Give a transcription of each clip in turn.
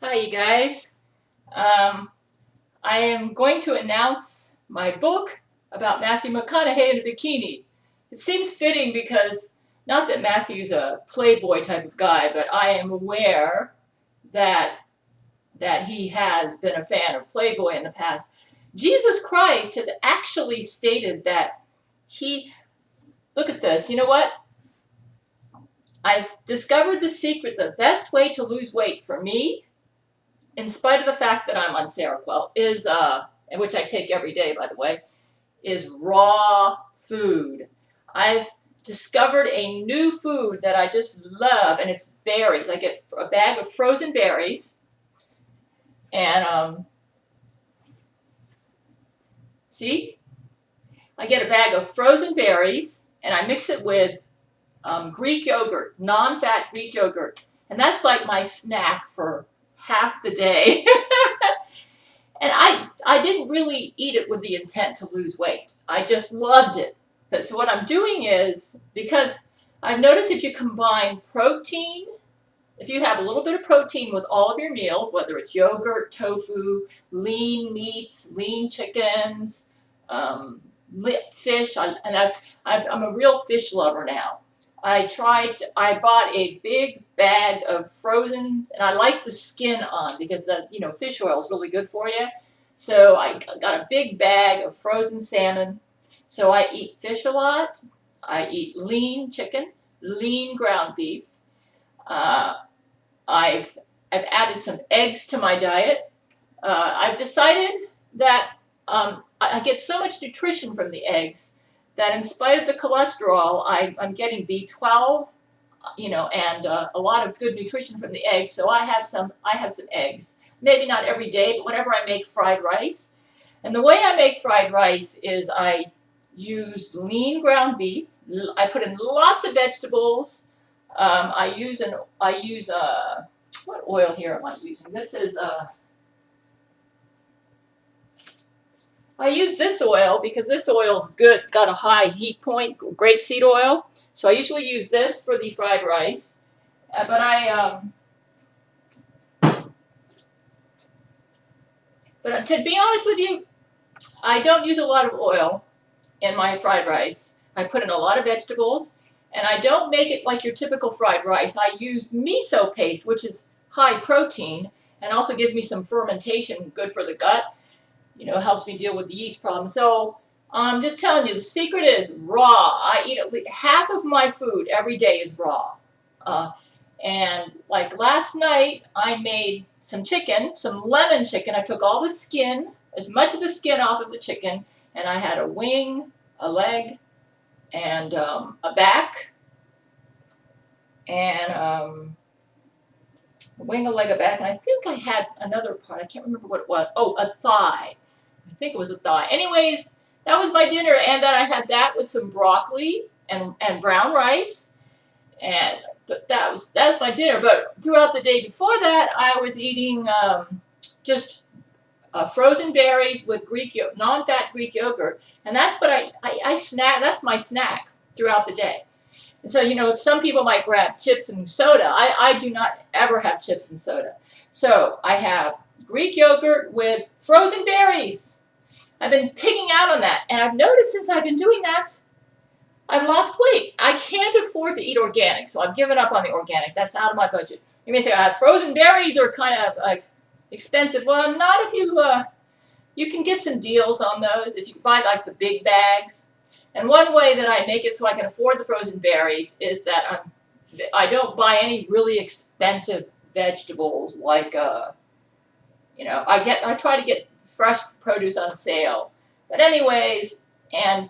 Hi, you guys. Um, I am going to announce my book about Matthew McConaughey in a bikini. It seems fitting because, not that Matthew's a playboy type of guy, but I am aware that he has been a fan of Playboy in the past. Jesus Christ has actually stated that he, look at this, you know what? I've discovered the secret, the best way to lose weight for me, in spite of the fact that I'm on Seroquel, is and which I take every day, by the way, is raw food. I've discovered a new food that I just love, and it's berries. I get a bag of frozen berries, and see, I get a bag of frozen berries, and I mix it with Greek yogurt, non-fat Greek yogurt, and that's like my snack for half the day. And I didn't really eat it with the intent to lose weight. I just loved it. But so what I'm doing is, because I've noticed if you combine protein, if you have a little bit of protein with all of your meals, whether it's yogurt, tofu, lean meats, lean chickens, um, fish, I'm a real fish lover now. I bought a big bag of frozen, and I like the skin on because fish oil is really good for you. So I got a big bag of frozen salmon. So I eat fish a lot. I eat lean chicken, lean ground beef. Uh, I've I've added some eggs to my diet. I've decided that I get so much nutrition from the eggs that in spite of the cholesterol, I'm getting B12, and a lot of good nutrition from the eggs. So I have some eggs. Maybe not every day, but whenever I make fried rice. And the way I make fried rice is I use lean ground beef. I put in lots of vegetables. I use what oil here am I using? This is I use this oil because this oil is good, got a high heat point, grapeseed oil. So I usually use this for the fried rice. But to be honest with you, I don't use a lot of oil in my fried rice. I put in a lot of vegetables, and I don't make it like your typical fried rice. I use miso paste, which is high protein and also gives me some fermentation, good for the gut. Helps me deal with the yeast problem. So I'm just telling you, the secret is raw. I eat at least half of my food every day is raw. Uh, and like last night, I made some chicken, some lemon chicken. I took all the skin, as much of the skin off of the chicken, and I had a wing, a leg, and a back, and a wing, a leg, a back, and I think I had another part. I can't remember what it was. Oh, a thigh. I think it was a thigh. Anyways, that was my dinner, and then I had that with some broccoli and brown rice, and that's my dinner. But throughout the day before that, I was eating just frozen berries with non-fat Greek yogurt, and that's what I snack. That's my snack throughout the day. And so, some people might grab chips and soda. I do not ever have chips and soda. So I have Greek yogurt with frozen berries. I've been picking out on that, and I've noticed since I've been doing that, I've lost weight. I can't afford to eat organic, so I've given up on the organic. That's out of my budget. You may say, frozen berries are kind of expensive. Well, not if you can get some deals on those if you buy like the big bags. And one way that I make it so I can afford the frozen berries is that I don't buy any really expensive vegetables like I try to get fresh produce on sale. But anyways, and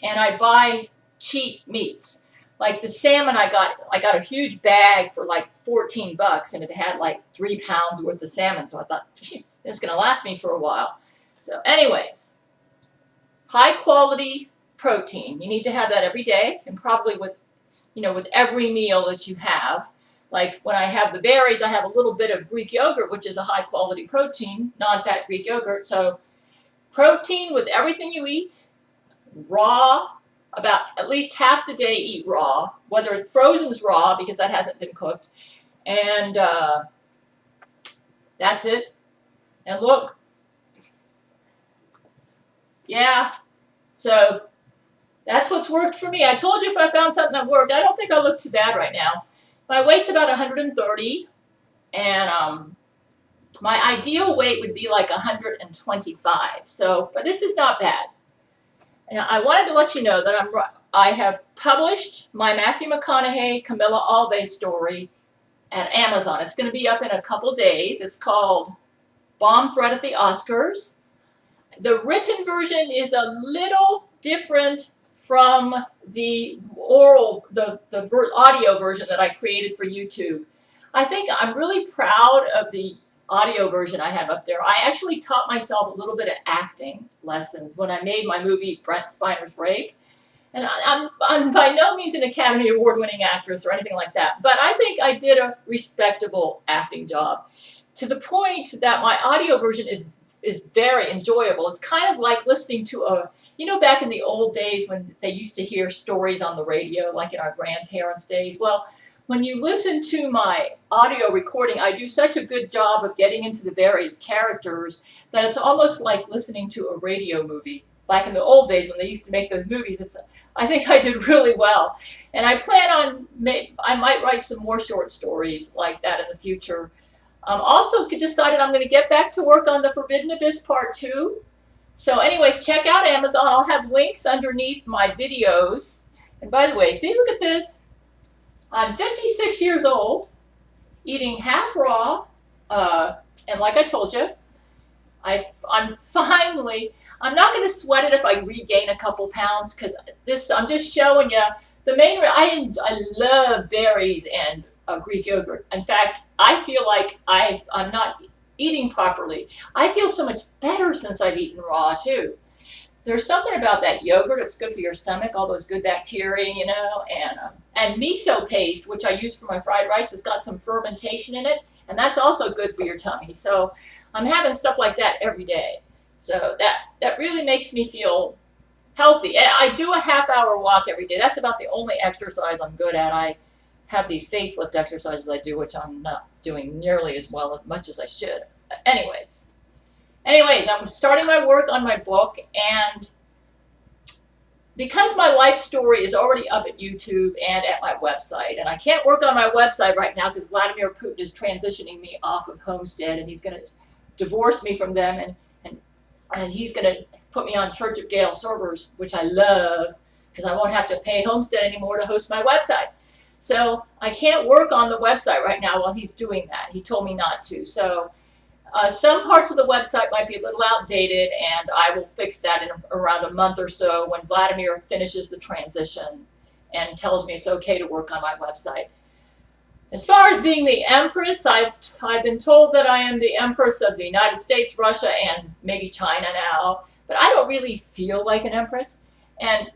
I buy cheap meats. Like the salmon I got a huge bag for like $14, and it had like 3 pounds worth of salmon. So I thought, it's going to last me for a while. So anyways, high quality protein. You need to have that every day, and probably with every meal that you have. Like when I have the berries, I have a little bit of Greek yogurt, which is a high quality protein, non-fat Greek yogurt. So protein with everything you eat, raw, about at least half the day eat raw, whether it's frozen's raw because that hasn't been cooked, and That's it. And look, yeah. So that's what's worked for me. I told you if I found something that worked. I don't think I look too bad right now. My weight's about 130, and my ideal weight would be like 125. So, but this is not bad. And I wanted to let you know that I have published my Matthew McConaughey, Camila Alves story at Amazon. It's going to be up in a couple days. It's called Bomb Threat at the Oscars. The written version is a little different from the audio version that I created for YouTube. I think I'm really proud of the audio version I have up there. I actually taught myself a little bit of acting lessons when I made my movie Brent Spiner's Rake. And I'm by no means an Academy Award-winning actress or anything like that, but I think I did a respectable acting job to the point that my audio version is very enjoyable. It's kind of like listening to back in the old days when they used to hear stories on the radio, like in our grandparents' days. Well, when you listen to my audio recording, I do such a good job of getting into the various characters that it's almost like listening to a radio movie. Back in the old days when they used to make those movies, I think I did really well. And I plan on, I might write some more short stories like that in the future. Also decided I'm going to get back to work on the Forbidden Abyss Part 2. So anyways, check out Amazon. I'll have links underneath my videos. And by the way, see, look at this. I'm 56 years old, eating half raw, and like I told you, I'm not going to sweat it if I regain a couple pounds, because I'm just showing you the main. I love berries and Greek yogurt. In fact, I feel like I'm not eating properly. I feel so much better since I've eaten raw too. There's something about that yogurt. It's good for your stomach, all those good bacteria, and miso paste, which I use for my fried rice, has got some fermentation in it, and that's also good for your tummy. So I'm having stuff like that every day. So that really makes me feel healthy. I do a half-hour walk every day. That's about the only exercise I'm good at. I have these facelift exercises I do, which I'm not doing nearly as much as I should. Anyways, I'm starting my work on my book, and because my life story is already up at YouTube and at my website, and I can't work on my website right now because Vladimir Putin is transitioning me off of Homestead, and he's going to divorce me from them, and he's going to put me on Church of Gail servers, which I love because I won't have to pay Homestead anymore to host my website. So I can't work on the website right now while he's doing that. He told me not to. So some parts of the website might be a little outdated, and I will fix that in around a month or so when Vladimir finishes the transition and tells me it's okay to work on my website. As far as being the Empress, I've been told that I am the Empress of the United States, Russia, and maybe China now, but I don't really feel like an Empress. And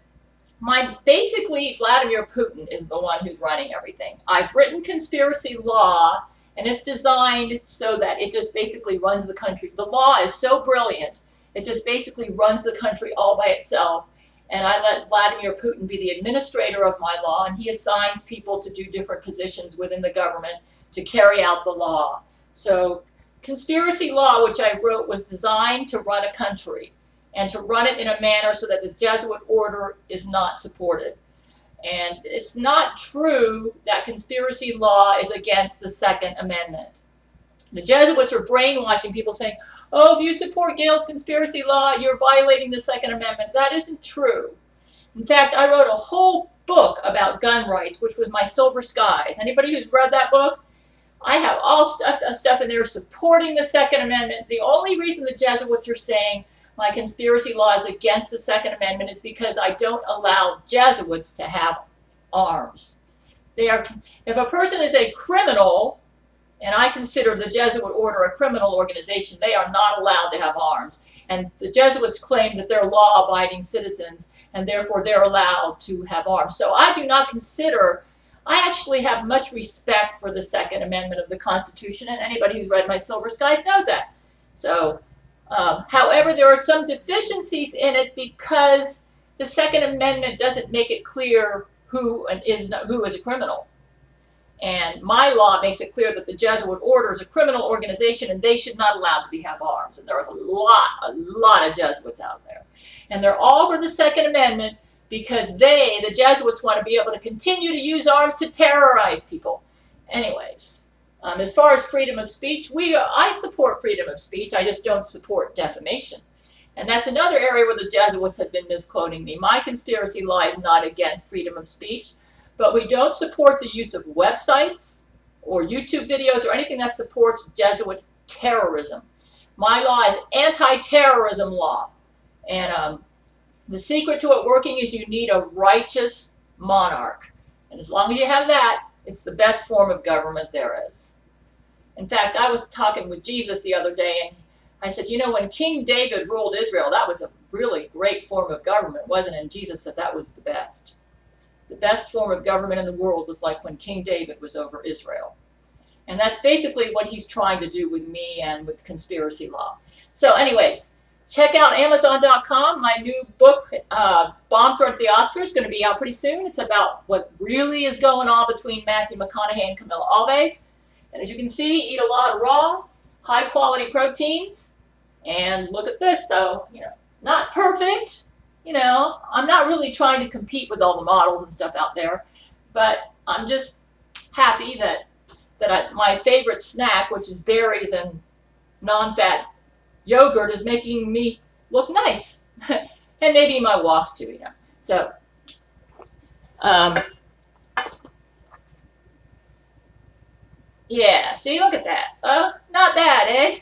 basically, Vladimir Putin is the one who's running everything. I've written conspiracy law, and it's designed so that it just basically runs the country. The law is so brilliant, it just basically runs the country all by itself. And I let Vladimir Putin be the administrator of my law, and he assigns people to do different positions within the government to carry out the law. So conspiracy law, which I wrote, was designed to run a country and to run it in a manner so that the Jesuit order is not supported. And it's not true that conspiracy law is against the Second Amendment. The Jesuits are brainwashing people saying, oh, if you support Gail's conspiracy law, you're violating the Second Amendment. That isn't true. In fact, I wrote a whole book about gun rights, which was my Silver Skies. Anybody who's read that book? I have all stuff in there supporting the Second Amendment. The only reason the Jesuits are saying my conspiracy law is against the Second Amendment is because I don't allow Jesuits to have arms. If a person is a criminal, and I consider the Jesuit order a criminal organization, they are not allowed to have arms. And the Jesuits claim that they're law-abiding citizens, and therefore they're allowed to have arms. So I actually have much respect for the Second Amendment of the Constitution, and anybody who's read my Silver Skies knows that. So, however, there are some deficiencies in it because the Second Amendment doesn't make it clear who is a criminal. And my law makes it clear that the Jesuit order is a criminal organization and they should not allowed to have arms. And there was a lot of Jesuits out there. And they're all for the Second Amendment because the Jesuits, want to be able to continue to use arms to terrorize people. Anyways, as far as freedom of speech, I support freedom of speech. I just don't support defamation. And that's another area where the Jesuits have been misquoting me. My conspiracy law is not against freedom of speech, but we don't support the use of websites or YouTube videos or anything that supports Jesuit terrorism. My law is anti-terrorism law. And the secret to it working is you need a righteous monarch. And as long as you have that, it's the best form of government there is. In fact, I was talking with Jesus the other day, and I said, you know, when King David ruled Israel, that was a really great form of government, wasn't it? And Jesus said that was the best. The best form of government in the world was like when King David was over Israel. And that's basically what he's trying to do with me and with conspiracy law. So anyways, check out Amazon.com. My new book, Bomb Threat at the Oscars, is going to be out pretty soon. It's about what really is going on between Matthew McConaughey and Camila Alves. And as you can see, eat a lot of raw, high-quality proteins. And look at this. So, you know, not perfect. You know, I'm not really trying to compete with all the models and stuff out there. But I'm just happy that my favorite snack, which is berries and non-fat yogurt, is making me look nice. And maybe my walks too, you know. So, yeah, see, look at that. Not bad, eh?